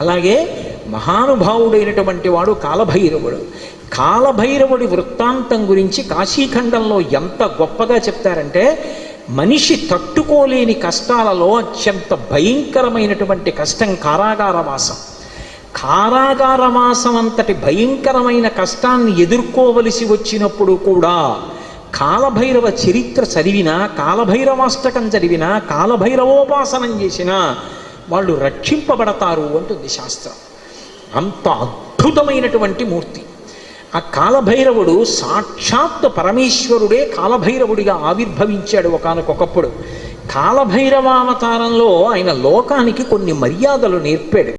అలాగే మహానుభావుడైనటువంటి వాడు కాలభైరవుడు. కాలభైరవుడి వృత్తాంతం గురించి కాశీఖండంలో ఎంత గొప్పగా చెప్తారంటే, మనిషి తట్టుకోలేని కష్టాలలో అత్యంత భయంకరమైనటువంటి కష్టం కారాగారవాసం. కారాగారవాసం అంతటి భయంకరమైన కష్టాన్ని ఎదుర్కోవలసి వచ్చినప్పుడు కూడా కాలభైరవ చరిత్ర చదివినా, కాలభైరవాష్టకం చదివినా, కాలభైరవోపాసనం చేసినా వాళ్ళు రక్షింపబడతారు అంటుంది శాస్త్రం. అంత అద్భుతమైనటువంటి మూర్తి ఆ కాలభైరవుడు. సాక్షాత్ పరమేశ్వరుడే కాలభైరవుడిగా ఆవిర్భవించాడు ఒకానొకప్పుడు. కాలభైరవావతారంలో ఆయన లోకానికి కొన్ని మర్యాదలు నేర్పాడు.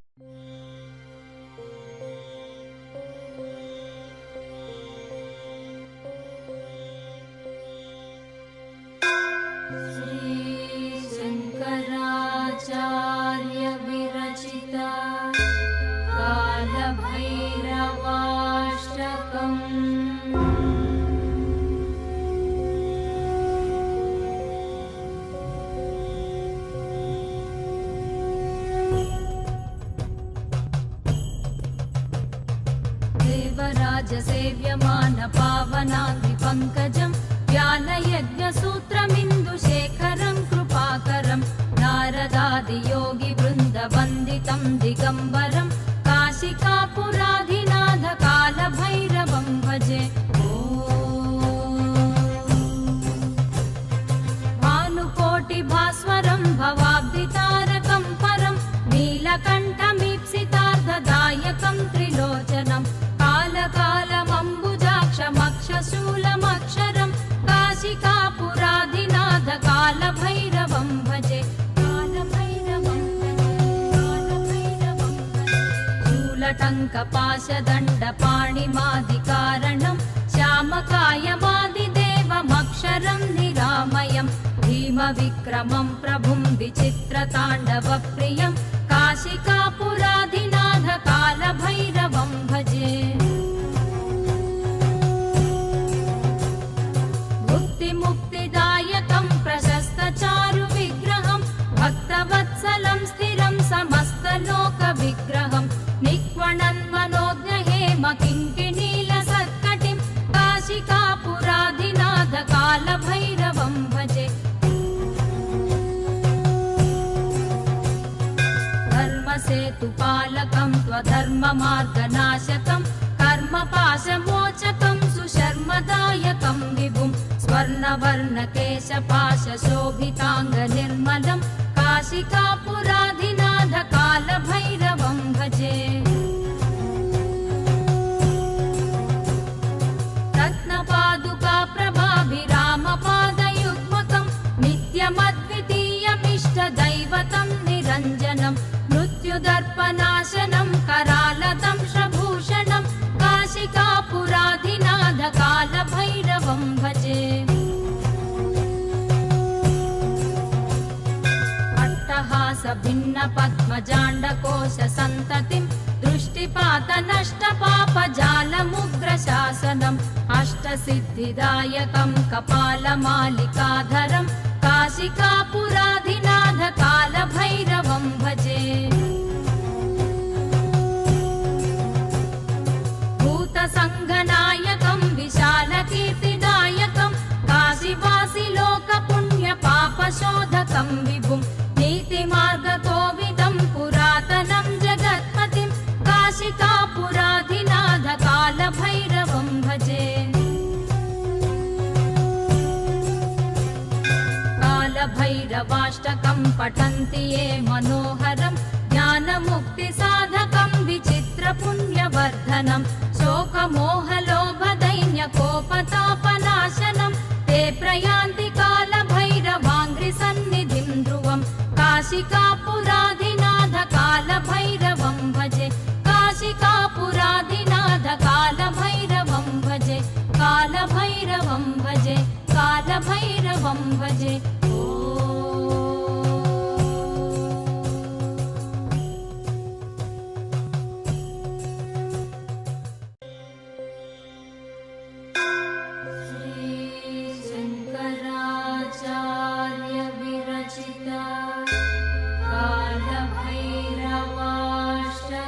సేవ్యమాన పావనాంగి పంకజం జ్ఞానయజ్ఞసూత్రమిందుశేఖరం కృపాకరం నారదాది యోగి బృంద వందితం దిగంబరం కాశికాపురాధినాథ కాలభైరవం భజే. భానుకోటి భాస్వరం భవాబ్దితారకం పరం నీలకంఠమీప్సితార్థదాయకం త్రిలోచనం కాలకాలమంబుజాక్షమక్షశూలమక్షరం కాశికాపురాధినాథ కాలభైరవం భజే. కాలభైరవం శూలటంకపాశదండపాణిమాదికారణం శ్యామకాయమాదిదేవమక్షరం నిరామయం భీమవిక్రమం ప్రభుం విచిత్రతాండవప్రియం కాశికాపురాధినాథ కాలభైరవం భజే. ముక్తిదాయకం ప్రశస్త చారు విగ్రహం భక్తవత్సలం స్థిరం సమస్తలోక విగ్రహం నిక్వణన్మనోజ్ఞహేమ కింకిణీల సత్కటిం కాశికాపురాధినాథ కాలభైరవం భజే. ధర్మసేతుపాలకం త్వధర్మమార్గనాశకం కర్మపాశమోచకం సుశర్మదాయకం విభుం స్వర్ణవర్ణకేశపాశోభితాంగ నిర్మలం కాశికాపురాధినాథ కాలభైరవం భజే. రత్నపాదుకా ప్రభాభిరామపాదయుగ్మకం నిత్యమద్వితీయమిష్టదైవతం నిరంజనం మృత్యుదర్పనాశనం करालदंशभूषणं काशिकापुराधिनाथ कालभैरवं भजे. अट्टहासभिन्नपद्मजाण्डकोशसन्ततिं दृष्टिपातनष्टपापजालमुग्रशासनम् अष्टसिद्धिदायकं कपालमालिकाधरं काशिकापुराधिनाथ कालभैरवं भजे. भूतसङ्घनायकं विशालकीर्तिदायकं काशीवासिलोकपुण्यपापशोधकं विभुं नीतिमार्गकोविदं पुरातनं जगत्पतिं काशिकापुराधिनाथ कालभैरवं भजे. कालभैरवाष्टकं पठन्ति ये मनोहरं ज्ञानमुक्तिसाधकं विचित्रपुण्यवर्धनं शोकमोहलोभदैन्यकोपतापनाशनं ते प्रयान्ति कालभैरवाङ्घ्रिसन्निधिं ध्रुवं काशिकापुराधिनाथ कालभैरवं भजे. काशिकापुराधिनाथ कालभैरवं भजे. कालभैरवं भजे. कालभैरवं भजे. कालभैरवाष्टकम्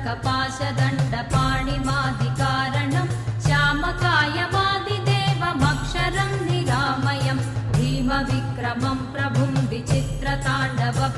शङ्खपाशदण्डपाणिमादिकारणं श्यामकायमादिदेवमक्षरं निरामयं भीमविक्रमं